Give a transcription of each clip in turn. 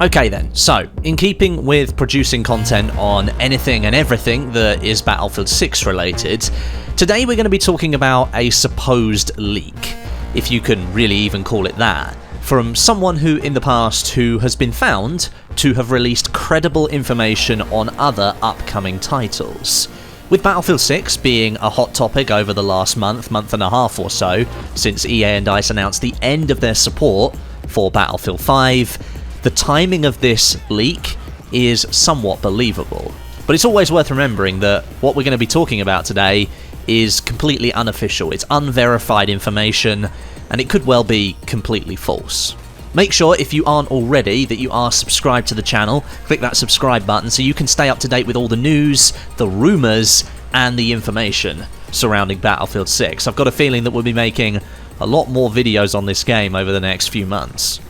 Okay then, so in keeping with producing content on anything and everything that is Battlefield 6 related, today we're going to be talking about a supposed leak, if you can really even call it that, from someone who in the past who has been found to have released credible information on other upcoming titles. With Battlefield 6 being a hot topic over the last month and a half or so, since EA and DICE announced the end of their support for Battlefield 5, the timing of this leak is somewhat believable. But it's always worth remembering that what we're going to be talking about today is completely unofficial. It's unverified information, and it could well be completely false. Make sure, if you aren't already, that you are subscribed to the channel. Click that subscribe button so you can stay up to date with all the news, the rumours, and the information surrounding Battlefield 6. I've got a feeling that we'll be making a lot more videos on this game over the next few months.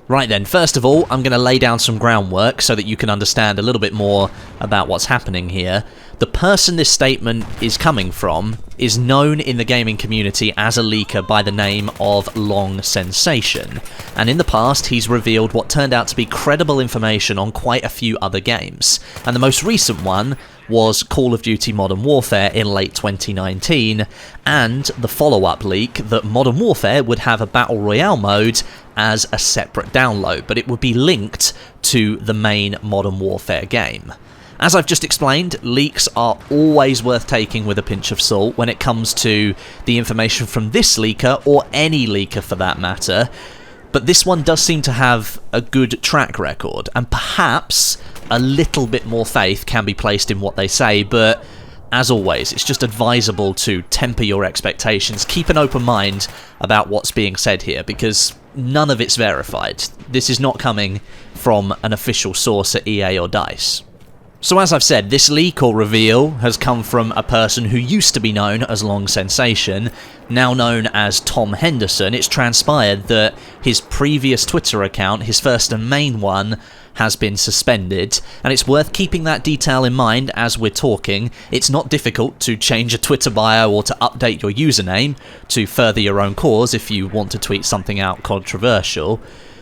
Right then, first of all, I'm going to lay down some groundwork so that you can understand a little bit more about what's happening here. The person this statement is coming from is known in the gaming community as a leaker by the name of Long Sensation, and in the past he's revealed what turned out to be credible information on quite a few other games, and the most recent one was Call of Duty Modern Warfare in late 2019, and the follow-up leak that Modern Warfare would have a Battle Royale mode as a separate download, but it would be linked to the main Modern Warfare game. As I've just explained, leaks are always worth taking with a pinch of salt when it comes to the information from this leaker, or any leaker for that matter, but this one does seem to have a good track record, and perhaps a little bit more faith can be placed in what they say, but as always, it's just advisable to temper your expectations, keep an open mind about what's being said here, because none of it's verified. This is not coming from an official source at EA or DICE. So as I've said, this leak or reveal has come from a person who used to be known as Long Sensation, now known as Tom Henderson. It's transpired that his previous Twitter account, his first and main one, has been suspended, and it's worth keeping that detail in mind as we're talking. It's not difficult to change a Twitter bio or to update your username to further your own cause if you want to tweet something out controversial.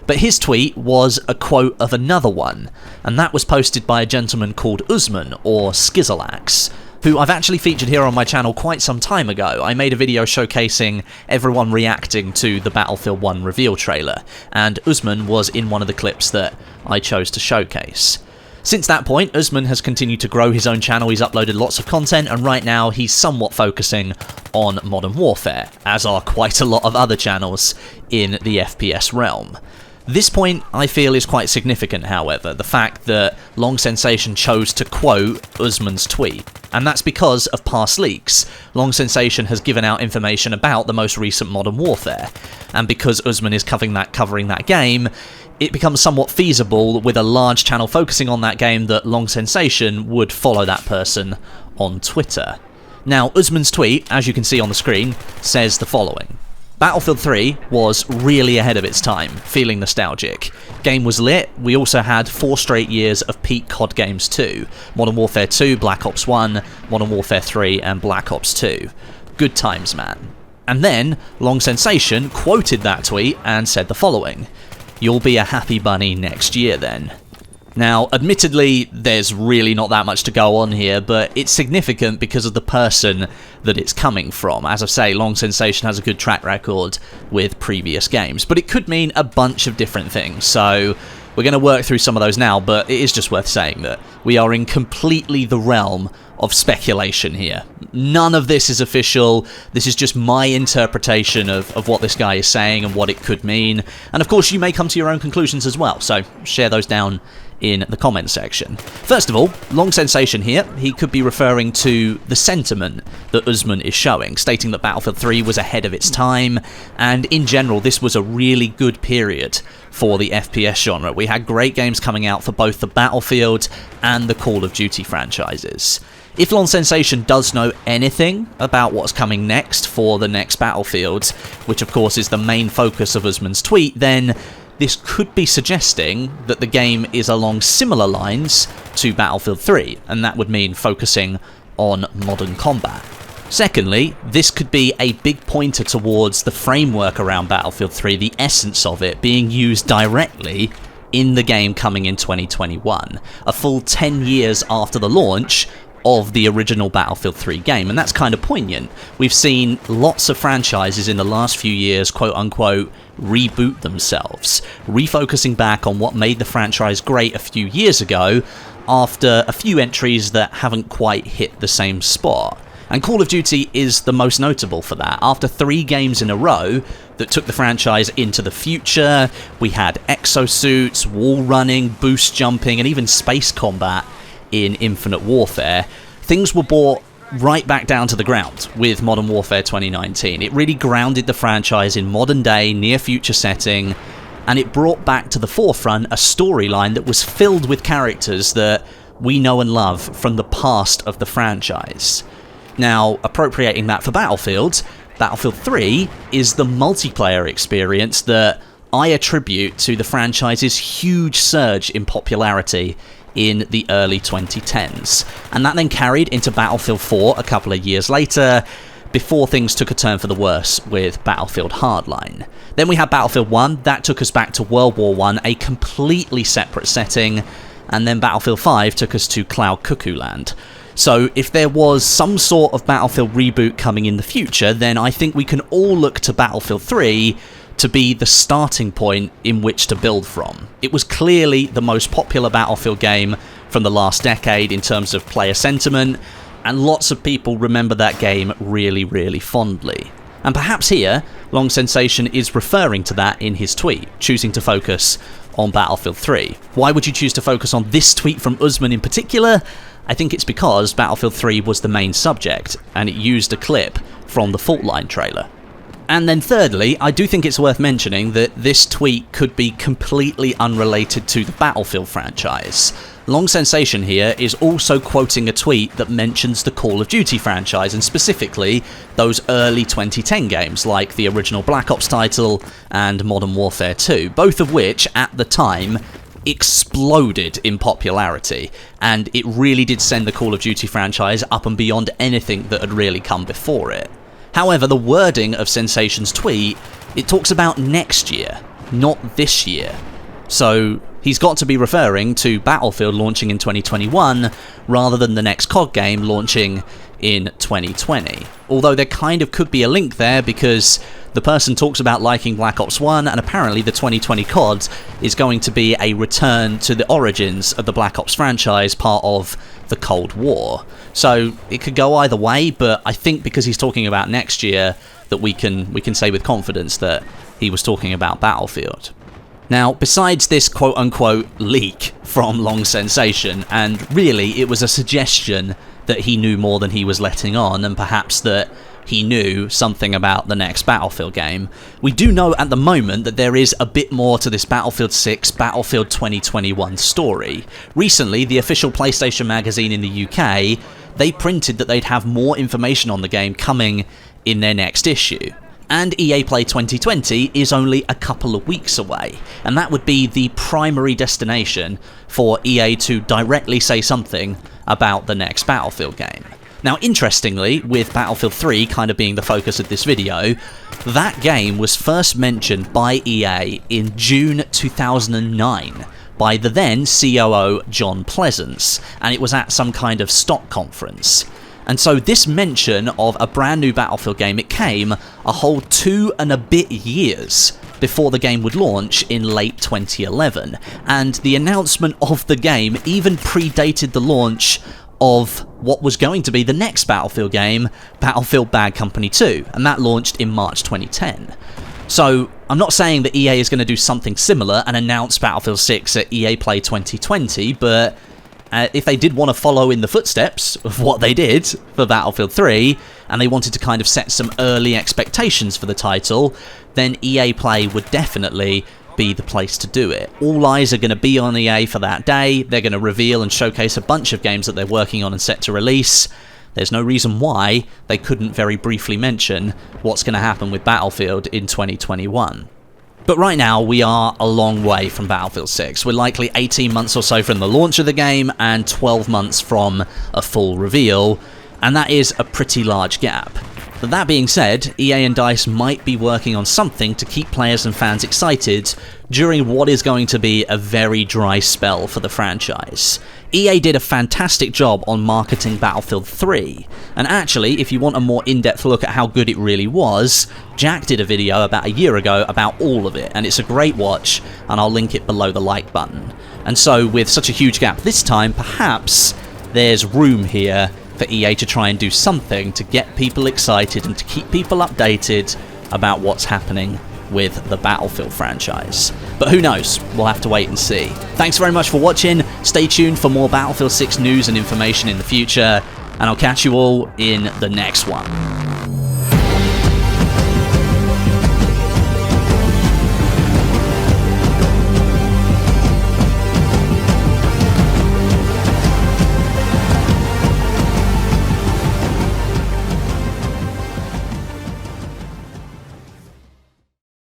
But his tweet was a quote of another one, and that was posted by a gentleman called Usman, or Skizzlax, who I've actually featured here on my channel quite some time ago. I made a video showcasing everyone reacting to the Battlefield 1 reveal trailer, and Usman was in one of the clips that I chose to showcase. Since that point, Usman has continued to grow his own channel, he's uploaded lots of content, and right now he's somewhat focusing on Modern Warfare, as are quite a lot of other channels in the FPS realm. This point, I feel, is quite significant, however, the fact that Long Sensation chose to quote Usman's tweet, and that's because of past leaks. Long Sensation has given out information about the most recent Modern Warfare, and because Usman is covering that game, it becomes somewhat feasible with a large channel focusing on that game that Long Sensation would follow that person on Twitter. Now, Usman's tweet, as you can see on the screen, says the following. Battlefield 3 was really ahead of its time, feeling nostalgic. Game was lit, we also had 4 straight years of peak COD games too. Modern Warfare 2, Black Ops 1, Modern Warfare 3 and Black Ops 2. Good times, man. And then, Long Sensation quoted that tweet and said the following. You'll be a happy bunny next year then. Now, admittedly, there's really not that much to go on here, but it's significant because of the person that it's coming from. As I say, Long Sensation has a good track record with previous games, but it could mean a bunch of different things, so we're going to work through some of those now, but it is just worth saying that we are in completely the realm of speculation here. None of this is official, this is just my interpretation of what this guy is saying and what it could mean, and of course you may come to your own conclusions as well, so share those down in the comment section. First of all, Long Sensation here, he could be referring to the sentiment that Usman is showing, stating that Battlefield 3 was ahead of its time, and in general this was a really good period for the FPS genre. We had great games coming out for both the Battlefield and the Call of Duty franchises. If Long Sensation does know anything about what's coming next for the next Battlefield, which of course is the main focus of Usman's tweet, then this could be suggesting that the game is along similar lines to Battlefield 3, and that would mean focusing on modern combat. Secondly, this could be a big pointer towards the framework around Battlefield 3, the essence of it being used directly in the game coming in 2021, a full 10 years after the launch of the original Battlefield 3 game, and that's kind of poignant. We've seen lots of franchises in the last few years, quote-unquote, reboot themselves, refocusing back on what made the franchise great a few years ago after a few entries that haven't quite hit the same spot. And Call of Duty is the most notable for that. After 3 games in a row that took the franchise into the future, we had exosuits, wall running, boost jumping, and even space combat in Infinite Warfare. Things were brought right back down to the ground with Modern Warfare 2019. It really grounded the franchise in modern day, near future setting, and it brought back to the forefront a storyline that was filled with characters that we know and love from the past of the franchise. Now, appropriating that for Battlefield 3 is the multiplayer experience that I attribute to the franchise's huge surge in popularity in the early 2010s. And that then carried into Battlefield 4 a couple of years later, before things took a turn for the worse with Battlefield Hardline. Then we had Battlefield 1, that took us back to World War I, a completely separate setting, and then Battlefield 5 took us to Cloud Cuckoo Land. So if there was some sort of Battlefield reboot coming in the future, then I think we can all look to Battlefield 3 to be the starting point in which to build from. It was clearly the most popular Battlefield game from the last decade in terms of player sentiment, and lots of people remember that game really, really fondly. And perhaps here, Long Sensation is referring to that in his tweet, choosing to focus on Battlefield 3. Why would you choose to focus on this tweet from Usman in particular? I think it's because Battlefield 3 was the main subject, and it used a clip from the Fault Line trailer. And then thirdly, I do think it's worth mentioning that this tweet could be completely unrelated to the Battlefield franchise. Long Sensation here is also quoting a tweet that mentions the Call of Duty franchise, and specifically those early 2010 games like the original Black Ops title and Modern Warfare 2, both of which at the time exploded in popularity, and it really did send the Call of Duty franchise up and beyond anything that had really come before it. However, the wording of Sensation's tweet, it talks about next year, not this year. So he's got to be referring to Battlefield launching in 2021 rather than the next COD game launching in 2020. Although there kind of could be a link there, because the person talks about liking Black Ops 1, and apparently the 2020 COD is going to be a return to the origins of the Black Ops franchise, part of the Cold War. So it could go either way, but I think because he's talking about next year that we can say with confidence that he was talking about Battlefield. Now, besides this quote-unquote leak from Long Sensation, and really it was a suggestion that he knew more than he was letting on, and perhaps that he knew something about the next Battlefield game, we do know at the moment that there is a bit more to this Battlefield 6 Battlefield 2021 story. Recently, the official PlayStation magazine in the UK, they printed that they'd have more information on the game coming in their next issue. And EA Play 2020 is only a couple of weeks away, and that would be the primary destination for EA to directly say something about the next Battlefield game. Now, interestingly, with Battlefield 3 kind of being the focus of this video, that game was first mentioned by EA in June 2009 by the then COO John Pleasance, and it was at some kind of stock conference. And so this mention of a brand new Battlefield game, it came a whole 2 and a bit years before the game would launch in late 2011. And the announcement of the game even predated the launch of what was going to be the next Battlefield game, Battlefield Bad Company 2, and that launched in March 2010. So I'm not saying that EA is going to do something similar and announce Battlefield 6 at EA Play 2020, but if they did want to follow in the footsteps of what they did for Battlefield 3, and they wanted to kind of set some early expectations for the title, then EA Play would definitely be the place to do it. All eyes are going to be on EA for that day. They're going to reveal and showcase a bunch of games that they're working on and set to release. There's no reason why they couldn't very briefly mention what's going to happen with Battlefield in 2021. But right now, we are a long way from Battlefield 6. We're likely 18 months or so from the launch of the game, and 12 months from a full reveal, and that is a pretty large gap. But that being said, EA and DICE might be working on something to keep players and fans excited during what is going to be a very dry spell for the franchise. EA did a fantastic job on marketing Battlefield 3, and actually, if you want a more in-depth look at how good it really was, Jack did a video about a year ago about all of it, and it's a great watch, and I'll link it below the like button. And so, with such a huge gap this time, perhaps there's room here for EA to try and do something to get people excited and to keep people updated about what's happening with the Battlefield franchise. But who knows? We'll have to wait and see. Thanks very much for watching. Stay tuned for more Battlefield 6 news and information in the future, and I'll catch you all in the next one.